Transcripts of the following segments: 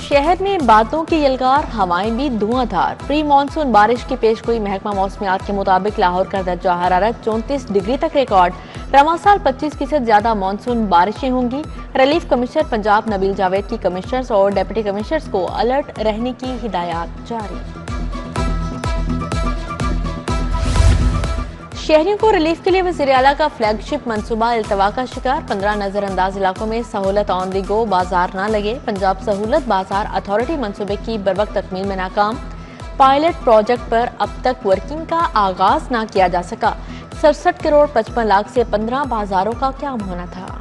शहर में बादलों की यलगार, हवाएं भी धुआंधार। प्री मानसून बारिश की पेशगोई महकमा मौसमियात के मुताबिक लाहौर का दर्जा हरारत 34 डिग्री तक रिकॉर्ड। रवां साल 25% ज्यादा मानसून बारिशें होंगी। रिलीफ कमिश्नर पंजाब नबील जावेद की कमिश्नर्स और डिप्टी कमिश्नर्स को अलर्ट रहने की हिदायत जारी। शहरियों को रिलीफ के लिए वज़ीर आला का फ्लैगशिप मंसूबा इल्तवा का शिकार। 15 नजरअंदाज इलाकों में सहूलत ऑन दी गो, बाजार न लगे। पंजाब सहूलत बाजार अथॉरिटी मंसूबे की बरवक्त तकमील में नाकाम। पायलट प्रोजेक्ट पर अब तक वर्किंग का आगाज न किया जा सका। 67 करोड़ 55 लाख से 15 बाजारों का क्याम होना था।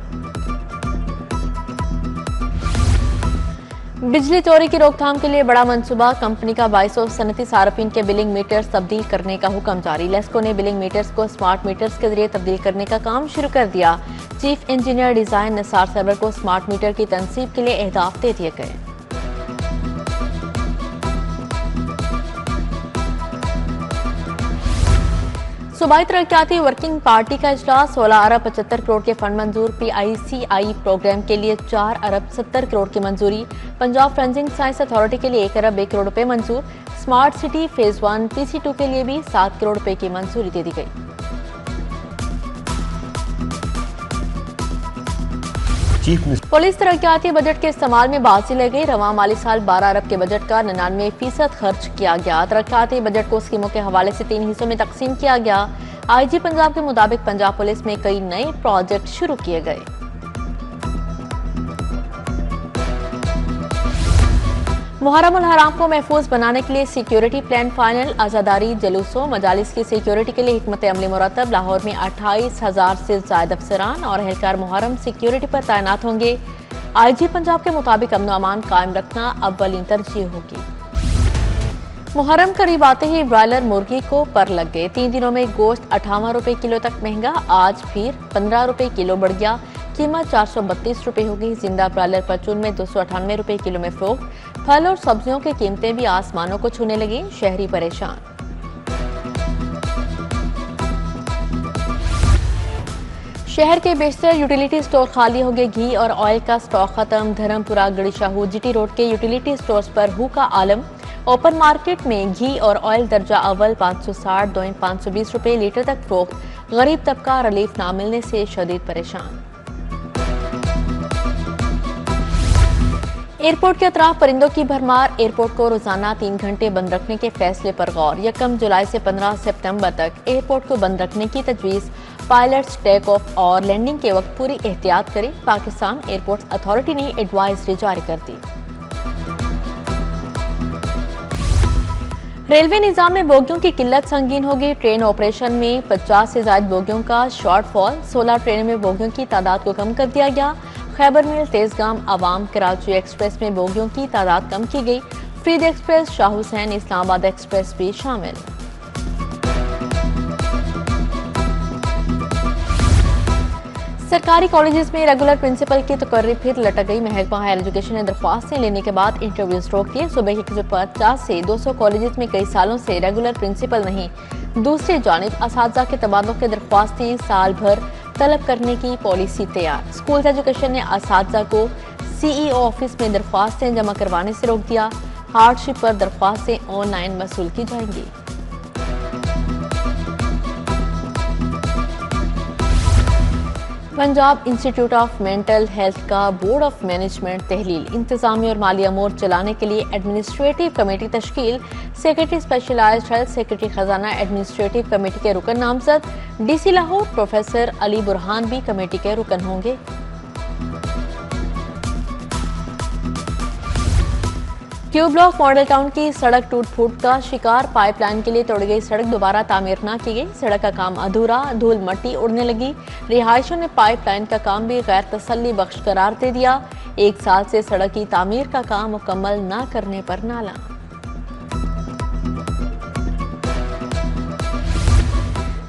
बिजली चोरी की रोकथाम के लिए बड़ा मंसूबा। कंपनी का 2200 सनती सार्फिन के बिलिंग मीटर्स तब्दील करने का हुक्म जारी। लेस्को ने बिलिंग मीटर्स को स्मार्ट मीटर्स के जरिए तब्दील करने का काम शुरू कर दिया। Chief engineer design Nisar Sarwar को स्मार्ट मीटर की तनसीब के लिए अहदाफ दे दिए गए। सूबाई तरक्याती वर्किंग पार्टी का इजलास। 16 अरब 75 करोड़ के फंड मंजूर। PICI प्रोग्राम के लिए 4 अरब 70 करोड़ की मंजूरी। पंजाब फोरेंसिक साइंस अथॉरिटी के लिए 1 अरब 1 करोड़ रुपए मंजूर। स्मार्ट सिटी फेज 1 PC2 के लिए भी 7 करोड़ रुपए की मंजूरी दे दी गई। पुलिस तरक्याती बजट के इस्तेमाल में बाजी ले गई। रवां माली साल 12 अरब के बजट का 99% खर्च किया गया। तरक्याती बजट को स्कीमों के हवाले से 3 हिस्सों में तकसीम किया गया। IG पंजाब के मुताबिक पंजाब पुलिस में कई नए प्रोजेक्ट शुरू किए गए। मुहर्रम उल हराम को महफूज बनाने के लिए सिक्योरिटी प्लान फाइनल। आजादारी जलूसों मजालिस की सिक्योरिटी के लिए हिकमत अमली मुरतब। लाहौर में 28,000 से ज्यादा अफसरान और अहलकार मुहर्रम सिक्योरिटी पर तैनात होंगे। IG पंजाब के मुताबिक अमन अमान कायम रखना अव्वलीन तरजीह होगी। मुहर्रम करीब आते ही ब्रायलर मुर्गी को पर लग गए। 3 दिनों में गोश्त 58 रुपए किलो तक महंगा। आज फिर 15 रुपए किलो बढ़ गया। कीमत 432 रुपए होगी। जिंदा ब्रायलर परचून में 298 रुपए किलो में फरोख्त। फल और सब्जियों की कीमतें भी आसमानों को छूने लगी। शहरी परेशान। शहर के बेशतर यूटिलिटी स्टोर खाली हो गए। घी और ऑयल का स्टॉक खत्म। धर्मपुरा गड़ी शाहू GT रोड के यूटिलिटी स्टोर्स पर हु का आलम। ओपन मार्केट में घी और ऑयल दर्जा अव्वल 560 दोइन 520 रुपए लीटर तक फरोख्त। गरीब तबका रिलीफ ना मिलने से शदीद परेशान। एयरपोर्ट के अतराफ परिंदों की भरमार। एयरपोर्ट को रोजाना 3 घंटे बंद रखने के फैसले पर गौर। 1 जुलाई से 15 सितंबर तक एयरपोर्ट को बंद रखने की तजवीज। पायलट्स टेक ऑफ और लैंडिंग के वक्त पूरी एहतियात करें। पाकिस्तान एयरपोर्ट अथॉरिटी ने एडवाइजरी जारी कर दी। रेलवे निजाम में बोगियों की किल्लत संगीन होगी। ट्रेन ऑपरेशन में 50 से ज्यादा बोगियों का शॉर्टफॉल। 16 ट्रेनों में बोगियों की तादाद को कम कर दिया गया। खैबर मिल तेजगाम अवाम कराची एक्सप्रेस में बोगियों की तादाद कम की गई। फरीद एक्सप्रेस शाह हुसैन इस्लामाबाद एक्सप्रेस भी शामिल। सरकारी कॉलेजेस में रेगुलर प्रिंसिपल की तकर्री फिर लटक गई। महकमा हायर एजुकेशन ने दरख्वास्तें लेने के बाद इंटरव्यूज रोक दिए। सुबह के 150 से 200 कॉलेजेस में कई सालों से रेगुलर प्रिंसिपल नहीं। दूसरी जानिब असातिज़ा के तबादलों की दरख्वास्तें साल भर तलब करने की पॉलिसी तैयार। स्कूल एजुकेशन ने असातिज़ा को CEO ऑफिस में दरख्वास्तें जमा करवाने से रोक दिया। हार्डशिप पर दरख्वास्तें ऑनलाइन वसूल की जाएंगी। Punjab institute of mental health का बोर्ड ऑफ मैनेजमेंट तहलील। इंतजामी और माली अमूर चलाने के लिए एडमिनिस्ट्रेटिव कमेटी तश्कील। सेक्रेटरी स्पेशलाइज्ड हेल्थ, सेक्रेटरी खजाना एडमिनिस्ट्रेटिव कमेटी के रुकन नामजद। DC लाहौर प्रोफेसर अली बुरहान भी कमेटी के रुकन होंगे। क्यू ब्लॉक मॉडल टाउन की सड़क टूट फूट का शिकार। पाइपलाइन के लिए तोड़ी गई सड़क दोबारा तामीर न की गई। सड़क का काम अधूरा, धूल मट्टी उड़ने लगी। रिहायशों ने पाइपलाइन का काम भी गैर तसल्ली बख्श करार दे दिया। 1 साल से सड़क की तामीर का काम मुकम्मल न करने पर नाला।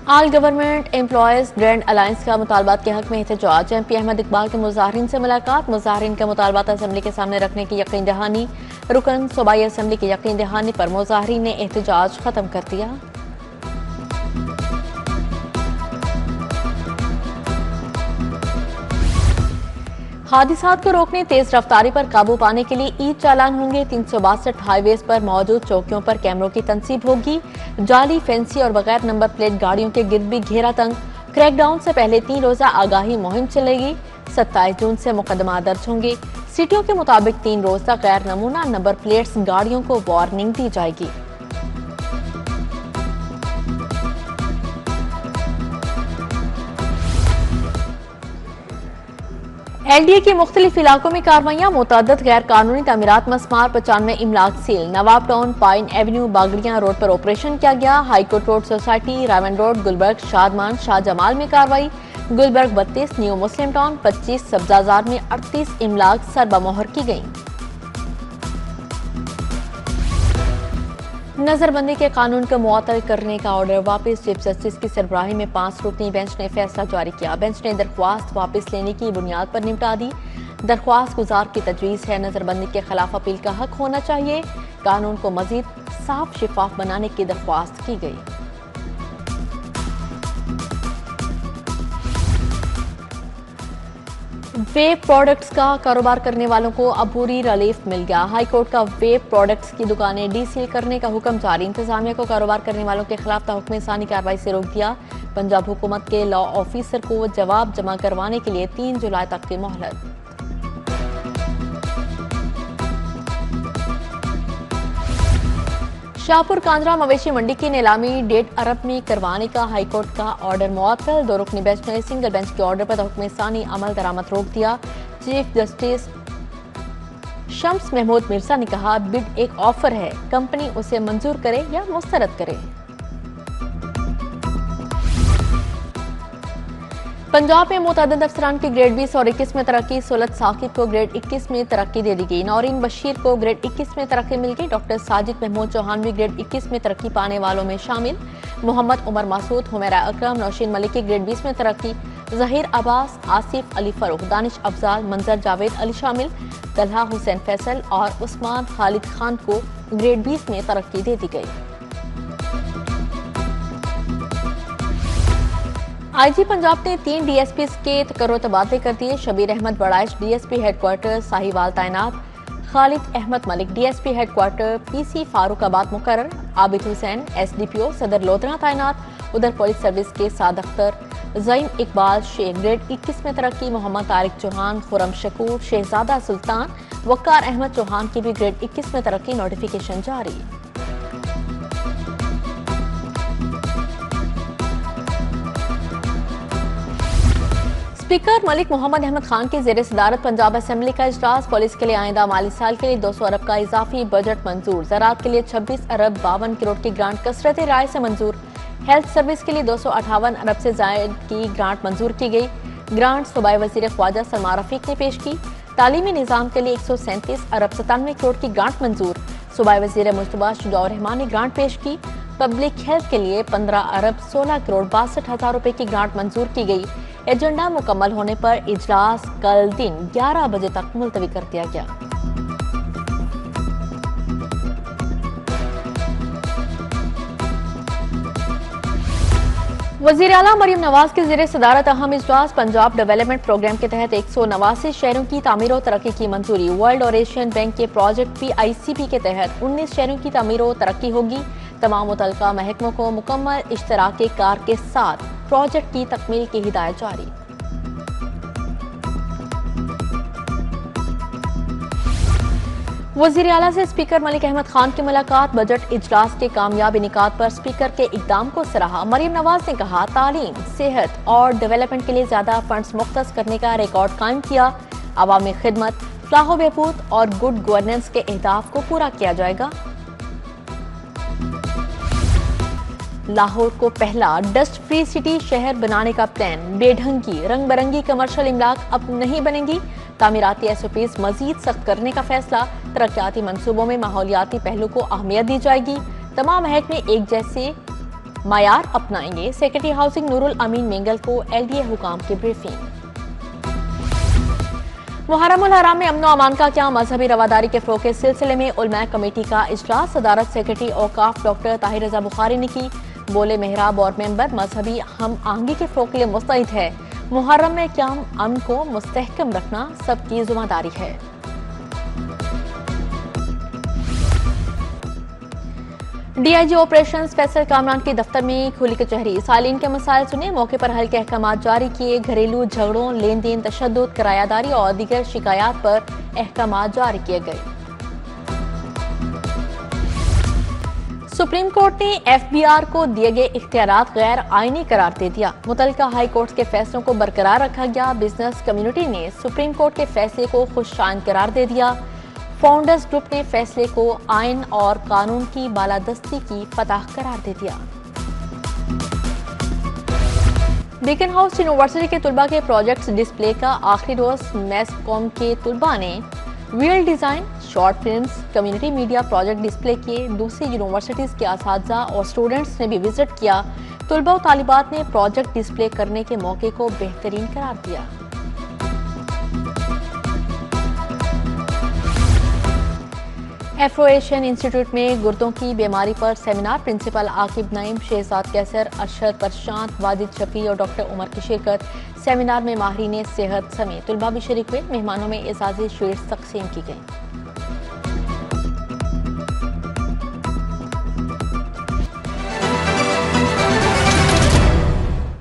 All government employees grand alliance का मुतालबात के हक में एहतजाज। MP अहमद इकबाल के मुजाहिरीन से मुलाकात। मुजाहिरीन का मुतालबात असेंबली के सामने रखने की यकीन दहानी। रुकन सूबाई असेंबली की यकीन दहानी पर मुजाहिरीन ने एहतजाज खत्म कर दिया। हादिसात को रोकने, तेज रफ्तारी पर काबू पाने के लिए ई चालान होंगे। 362 हाईवेज पर मौजूद चौकियों पर कैमरों की तनसीब होगी। जाली, फैंसी और बगैर नंबर प्लेट गाड़ियों के गिर्द भी घेरा तंग। क्रैकडाउन से पहले 3 रोजा आगाही मुहिम चलेगी। 27 जून से मुकदमा दर्ज होंगे। सिटियों के मुताबिक 3 रोजा गैर नमूना नंबर प्लेट्स गाड़ियों को वार्निंग दी जाएगी। LDA के मुख्तलिफ इलाकों में कार्रवाइयां, मुतअद्दिद गैर कानूनी तामीरात मस्मार, 95 इमलाक सील। Nawab town, pine avenue, Bagrian road पर ऑपरेशन किया गया। High court road society, Raiwind road, Gulberg, Shadman, Shahjamal में कार्रवाई। गुलबर्ग 32, न्यू मुस्लिम टाउन 25, सब्जाजार में 38 इमलाक सरबमोहर की गई। नजरबंदी के कानून को मुअत्तल करने का ऑर्डर वापस। चीफ जस्टिस की सरबराही में 5 रुकनी बेंच ने फैसला जारी किया। बेंच ने दरख्वास्त वापस लेने की बुनियाद पर निपटा दी। दरख्वास्त गुजार की तजवीज़ है, नजरबंदी के खिलाफ अपील का हक होना चाहिए। कानून को मजीद साफ शिफाफ बनाने की दरख्वास्त की गई। वेब प्रोडक्ट्स का कारोबार करने वालों को अब पूरी रिलीफ मिल गया। हाईकोर्ट का वेब प्रोडक्ट्स की दुकानें डीसील करने का हुक्म जारी। इंतजामिया को कारोबार करने वालों के खिलाफ तहक्कुम सानी कार्रवाई से रोक दिया। पंजाब हुकूमत के लॉ ऑफिसर को जवाब जमा करवाने के लिए 3 जुलाई तक की मोहलत। शाहपुर कांजरा मवेशी मंडी की नीलामी 1.5 अरब में करवाने का हाईकोर्ट का ऑर्डर मुअत्तल। 2 रुकनी बेंच ने सिंगल बेंच के ऑर्डर पर तहक्कुम सानी अमल दरामद रोक दिया। चीफ जस्टिस शम्स महमूद मिर्जा ने कहा, बिड एक ऑफर है, कंपनी उसे मंजूर करे या मुस्तरद करे। पंजाब में मुतअद्दिद अफसरान की ग्रेड 20 और 21 में तरक्की। सोलत साकिब को ग्रेड 21 में तरक्की दे दी गई। नौरीन बशीर को ग्रेड 21 में तरक्की मिल गई। डॉक्टर साजिद महमूद चौहान भी ग्रेड 21 में तरक्की पाने वालों में शामिल। मोहम्मद उमर मासूद, हुमैरा अकरम, नौशीन मलिक की ग्रेड 20 में तरक्की। जहीर अब्बास, आसिफ अली फरूख, दानिश अफजाल, मंजर जावेद अली शामिल। तलहा हुसैन फैसल और उस्मान खालिद खान को ग्रेड 20 में तरक्की दे दी गई। आईजी पंजाब ने 3 डीएसपी के तकर्रो तबादले कर दिए। शबीर अहमद बड़ाइश डीएसपी हेडक्वार्टर साहिवाल तैनात। Khalid Ahmed Malik DSP headquarter PC Farooqabad मुकर्रर। आबिद हुसैन एसडीपीओ सदर लोधरा तैनात। उधर पुलिस सर्विस के साद अख्तर ज़ईन इकबाल शेख ग्रेड 21 में तरक्की। मोहम्मद तारिक चौहान, खुरम शकूर, शहजादा सुल्तान, वक्कार अहमद चौहान की भी ग्रेड 21 में तरक्की। नोटिफिकेशन जारी। स्पीकर मलिक मोहम्मद अहमद खान की ज़ेर सदारत पंजाब असेंबली का इजलास। पुलिस के लिए आइंदा माली साल के लिए 200 अरब का इजाफी बजट मंजूर। ज़राअत के लिए 26 अरब 52 करोड़ की ग्रांट कसरत राय से मंजूर। हेल्थ सर्विस के लिए 258 अरब से जायद की ग्रांट मंजूर की गई। ग्रांट सूबाई वज़ीर ख्वाजा सलमान रफीक ने पेश की। तालीमी निज़ाम के लिए 137 अरब 97 करोड़ की ग्रांट मंजूर। सूबाई वज़ीर मुश्तबा शुजाउर रहमान ने ग्रांट पेश की। पब्लिक हेल्थ के लिए 15 अरब 16 करोड़ 62 हजार रुपए की ग्रांट मंजूर की गई। एजेंडा मुकम्मल होने पर इजलास कल दिन 11 बजे तक मुलतवी कर दिया गया। वज़ीर आला मरियम नवाज की ज़ेर सदारत अहम इजलास। पंजाब डेवलपमेंट प्रोग्राम के तहत 189 शहरों की तामीर और तरक्की की मंजूरी। वर्ल्ड और एशियन बैंक के प्रोजेक्ट PICP के तहत 19 शहरों की तामीर और तरक्की होगी। तमाम मुतल्लिका महकमों को मुकम्मल इश्तराके कार के साथ प्रोजेक्ट की तकमील की हिदायत जारी। वज़ीर आला से स्पीकर मलिक अहमद खान की मुलाकात। बजट इजलास के कामयाब इनेकाद पर स्पीकर के इकदाम को सराहा। मरियम नवाज ने कहा, तालीम, सेहत और डेवलपमेंट के लिए ज्यादा फंड्स मुख्तस करने का रिकॉर्ड कायम किया। अवामी खिदमत, फलाह बहबूद और गुड गवर्नेंस के अहदाफ को पूरा किया जाएगा। लाहौर को पहला डस्ट फ्री सिटी शहर बनाने का प्लान। बेढंगी रंग बिरंगी कमर्शियल इमलाक अब नहीं बनेंगी। तामीराती SOPs मजीद सख्त करने का फैसला। तरक्याती मंसूबों में माहौलियाती पहलू को अहमियत दी जाएगी। तमाम महकमे एक जैसे मायार अपनाएंगे। सेक्रेटरी हाउसिंग नूरुल अमीन मेंगल को LDA हुकाम की ब्रीफिंग। मुहर्रमुल हराम में अमन अमान का क्या, मजहबी रवादारी के फ़रोग़ के सिलसिले में उलमा कमेटी का इजलास। सदारत सेक्रेटरी औकाफ डॉक्टर ताहिर रजा बुखारी ने की। बोले, मेहराब और मेंबर मजहबी हम आहंगी के फ़रोग़ के लिए मुस्तैद है। मुहर्रम में क़याम अमन को मुस्तहकम रखना सबकी जिम्मेदारी है। डीआईजी ऑपरेशंस फैसल कामरान के दफ्तर में खुली कचहरी, सालीन के मसाइल सुने, मौके पर हल्के अहकाम जारी किए। घरेलू झगड़ों, लेन देन, तशद्दुद, किरायादारी और दीगर शिकायत पर अहकाम जारी किए गए। सुप्रीम कोर्ट ने एफबीआर को दिए गए इख्तियारात गैर आईनी करार दे दिया। मुतल्लिका हाई कोर्ट के फैसलों को बरकरार रखा गया। बिजनेस कम्युनिटी ने सुप्रीम कोर्ट के फैसले को खुशशान करार दे दिया। फाउंडर्स ग्रुप ने फैसले को आइन और कानून की बालादस्ती की फतह करार दे दिया। बीकन हाउस यूनिवर्सिटी के तुलबा के प्रोजेक्ट्स डिस्प्ले का आखिरी रोज मैस कॉम के तुलबा ने wheel design, short films, community media project display किए। दूसरी यूनिवर्सिटीज के असातिज़ा और स्टूडेंट्स ने भी विजिट किया। तुलबा और तालिबात ने प्रोजेक्ट डिस्प्ले करने के मौके को बेहतरीन करार दिया। एफ्रो एशियन इंस्टीट्यूट में गुर्दों की बीमारी पर सेमिनार, प्रिंसिपल आकिब नईम, शहजाद कैसर, अरशद प्रशांत, वाजिद शफी और डॉक्टर उमर की शिरकत। सेमिनार में माहिरीन सेहत समेत तुलबा भी शरीक हुए। मेहमानों में एजाज़ी शीट्स तकसीम की गई।